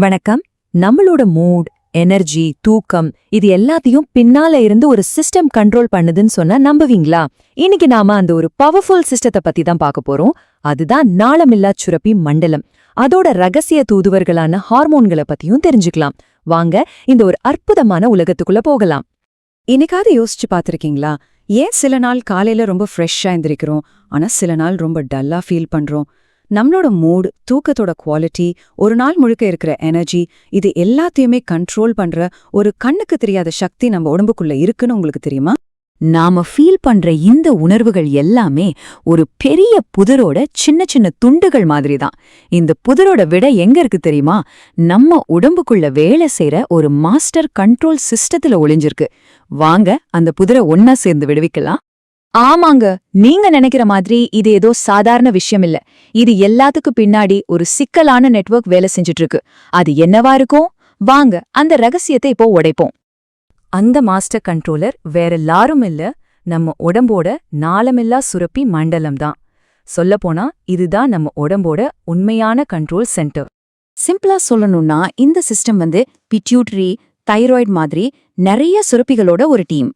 வணக்கம். நம்மளோட mood, energy, தூக்கம் இது எல்லாத்தையும் பின்னால இருந்து ஒரு சிஸ்டம் கண்ட்ரோல் பண்ணுதுன்னு சொன்னா நம்புவீங்களா? இன்னைக்கு நாம அந்த ஒரு பவர்ஃபுல் சிஸ்டத்தை பத்தி தான் பார்க்க போறோம். அதுதான் நாளமில்லா சுரப்பி மண்டலம். அதோட ரகசிய தூதுவர்களான ஹார்மோன்களை பத்தியும் தெரிஞ்சுக்கலாம். வாங்க இந்த ஒரு அற்புதமான உலகத்துக்குள்ள போகலாம். இன்னைக்காவது யோசிச்சு பார்த்திருக்கீங்களா? ஏன் சில நாள் காலையில ரொம்ப ஃப்ரெஷ்ஷா எந்திரிக்கிறோம், ஆனா சில நாள் ரொம்ப டல்லா ஃபீல் பண்றோம்? நம்மளோட மூட், தூக்கத்தோட குவாலிட்டி, ஒரு நாள் முழுக்க இருக்கிற எனர்ஜி, இது எல்லாத்தையுமே கண்ட்ரோல் பண்ற ஒரு கண்ணுக்கு தெரியாத சக்தி நம்ம உடம்புக்குள்ள இருக்குன்னு உங்களுக்கு தெரியுமா? நாம ஃபீல் பண்ற இந்த உணர்வுகள் எல்லாமே ஒரு பெரிய புதரோட சின்ன சின்ன துண்டுகள் மாதிரி தான். இந்த புதரோட விட எங்க இருக்கு தெரியுமா? நம்ம உடம்புக்குள்ள வேலை செய்யற ஒரு மாஸ்டர் கண்ட்ரோல் சிஸ்டத்துல ஒளிஞ்சிருக்கு. வாங்க அந்த புதரை ஒன்னா சேர்ந்து விடுவிக்கலாம். ஆமாங்க, நீங்க நினைக்கிற மாதிரி இது ஏதோ சாதாரண விஷயம் இல்ல. இது எல்லாத்துக்கு பின்னாடி ஒரு சிக்கலான நெட்வொர்க் வேலை செஞ்சுட்டு இருக்கு. அது என்னவா இருக்கும்? வாங்க அந்த ரகசியத்தை இப்போ உடைப்போம். அந்த மாஸ்டர் கண்ட்ரோலர் வேற எல்லாரும் இல்ல, நம்ம உடம்போட நாளமில்லா சுரப்பி மண்டலம் தான். சொல்லப்போனா இதுதான் நம்ம உடம்போட உண்மையான கண்ட்ரோல் சென்டர். சிம்பிளா சொல்லணும்னா இந்த சிஸ்டம் பிட்யூட்டரி, தைராய்டு மாதிரி நிறைய சுரப்பிகளோட ஒரு டீம்.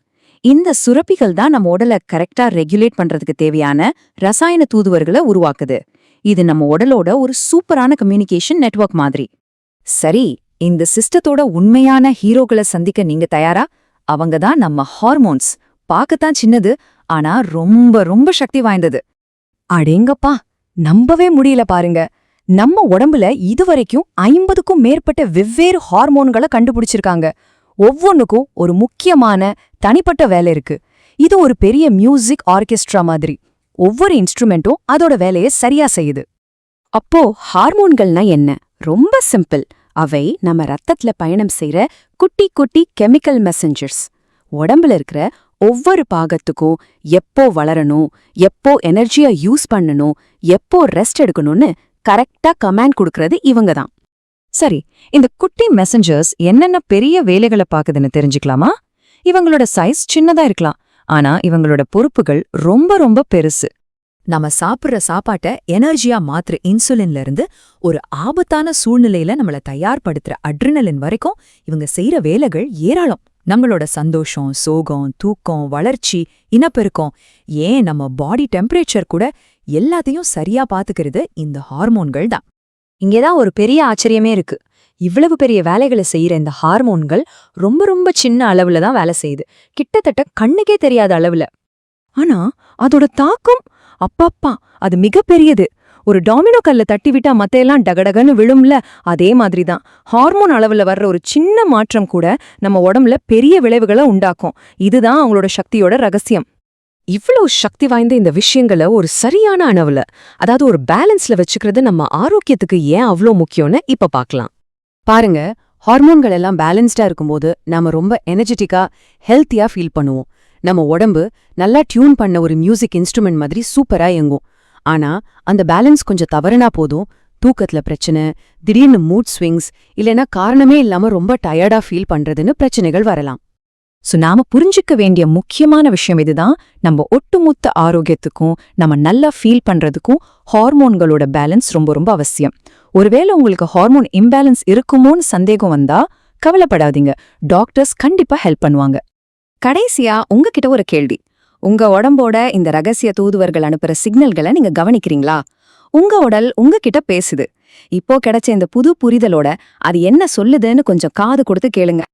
இந்த சுரப்பிகள் தான் நம்ம உடலை கரெக்டா ரெகுலேட் பண்றதுக்கு தேவையான ரசாயன தூதுவர்களை உருவாக்குது. இது நம்ம உடலோட ஒரு சூப்பரான கம்யூனிகேஷன் நெட்வொர்க் மாதிரி. சரி, இந்த சிஸ்டத்தோட உண்மையான ஹீரோக்களை சந்திக்க நீங்க தயாரா? அவங்க தான் நம்ம ஹார்மோன்ஸ். பார்க்கத்தான் சின்னது, ஆனா ரொம்ப ரொம்ப சக்தி வாய்ந்தது. அடேங்கப்பா, நம்பவே முடியல பாருங்க. நம்ம உடம்புல இதுவரைக்கும் 50க்கும் மேற்பட்ட வெவ்வேறு ஹார்மோன்களை கண்டுபிடிச்சிருக்காங்க. ஒவ்வொன்னுக்கும் ஒரு முக்கியமான தனிப்பட்ட வேலை இருக்கு. இது ஒரு பெரிய மியூசிக் ஆர்கெஸ்ட்ரா மாதிரி. ஒவ்வொரு இன்ஸ்ட்ருமெண்ட்டும் அதோட வேலையை சரியா செய்யுது. அப்போ ஹார்மோன்கள்னா என்ன? ரொம்ப சிம்பிள். அவை நம்ம ரத்தத்துல பயணம் செய்யற குட்டி குட்டி கெமிக்கல் மெசஞ்சர்ஸ். உடம்புல இருக்கிற ஒவ்வொரு பாகத்துக்கும் எப்போ வளரணும், எப்போ எனர்ஜியா யூஸ் பண்ணணும், எப்போ ரெஸ்ட் எடுக்கணும்னு கரெக்டா கமாண்ட் கொடுக்கறது இவங்க தான். சரி, இந்த குட்டி மெசஞ்சர்ஸ் என்னென்ன பெரிய வேலைகளை பாக்குதுன்னு தெரிஞ்சுக்கலாமா? இவங்களோட சைஸ் சின்னதா இருக்கலாம், ஆனா இவங்களோட பொறுப்புகள் ரொம்ப ரொம்ப பெருசு. நம்ம சாப்பிடுற சாப்பாட்டை எனர்ஜியா மாத்திர இன்சுலின்ல இருந்து ஒரு ஆபத்தான சூழ்நிலையில நம்மள தயார்படுத்துற அட்ரினலின் வரைக்கும் இவங்க செய்யற வேலைகள் ஏராளம். நம்மளோட சந்தோஷம், சோகம், தூக்கம், வளர்ச்சி, இனப்பெருக்கம், ஏன் நம்ம பாடி டெம்பரேச்சர் கூட எல்லாத்தையும் சரியா பாத்துக்கிறது இந்த ஹார்மோன்கள் தான். இங்கேதான் ஒரு பெரிய ஆச்சரியமே இருக்கு. இவ்வளவு பெரிய வேலைகளை செய்யற இந்த ஹார்மோன்கள் ரொம்ப ரொம்ப சின்ன அளவுல தான் வேலை செய்யுது, கிட்டத்தட்ட கண்ணுக்கே தெரியாத அளவுல. ஆனா அதோட தாக்கம் அப்பப்பா, அது மிகப்பெரியது. ஒரு டாமினோ கல்ல தட்டிவிட்டா மத்தையெல்லாம் டகடகன்னு விழும்ல, அதே மாதிரிதான் ஹார்மோன் அளவுல வர்ற ஒரு சின்ன மாற்றம் கூட நம்ம உடம்புல பெரிய விளைவுகளை உண்டாக்கும். இதுதான் அவங்களோட சக்தியோட ரகசியம். இவ்வளவு சக்தி வாய்ந்த இந்த விஷயங்களை ஒரு சரியான அளவுல, அதாவது ஒரு பேலன்ஸ்ல வச்சுக்கிறது நம்ம ஆரோக்கியத்துக்கு ஏன் அவ்வளோ முக்கியம்னு இப்ப பார்க்கலாம். பாருங்க, ஹார்மோன்கள் எல்லாம் பேலன்ஸ்டா இருக்கும்போது நாம ரொம்ப எனர்ஜெட்டிக்கா, ஹெல்த்தியா ஃபீல் பண்ணுவோம். நம்ம உடம்பு நல்லா டியூன் பண்ண ஒரு மியூசிக் இன்ஸ்ட்ருமெண்ட் மாதிரி சூப்பரா இயங்கும். ஆனா அந்த பேலன்ஸ் கொஞ்சம் தவறுனா போதும், தூக்கத்துல பிரச்சனை, திடீர்னு மூட் ஸ்விங்ஸ், இல்லைன்னா காரணமே இல்லாம ரொம்ப டயர்டா ஃபீல் பண்றதுன்னு பிரச்சனைகள் வரலாம். நாம புரிஞ்சிக்க வேண்டிய முக்கியமான விஷயம் இதுதான். நம்ம ஒட்டுமொத்த ஆரோக்கியத்துக்கும் நம்ம நல்லா ஃபீல் பண்றதுக்கும் ஹார்மோன்களோட பேலன்ஸ் ரொம்ப ரொம்ப அவசியம். ஒருவேளை உங்களுக்கு ஹார்மோன் இம்பேலன்ஸ் இருக்குமோன்னு சந்தேகம் வந்தா கவலைப்படாதீங்க, டாக்டர்ஸ் கண்டிப்பா ஹெல்ப் பண்ணுவாங்க. கடைசியா உங்ககிட்ட ஒரு கேள்வி. உங்க உடம்போட இந்த ரகசிய தூதுவர்கள் அனுப்புற சிக்னல்களை நீங்க கவனிக்கிறீங்களா? உங்க உடல் உங்ககிட்ட பேசுது. இப்போ கிடைச்ச இந்த புது புரிதலோட அது என்ன சொல்லுதுன்னு கொஞ்சம் காது கொடுத்து கேளுங்க.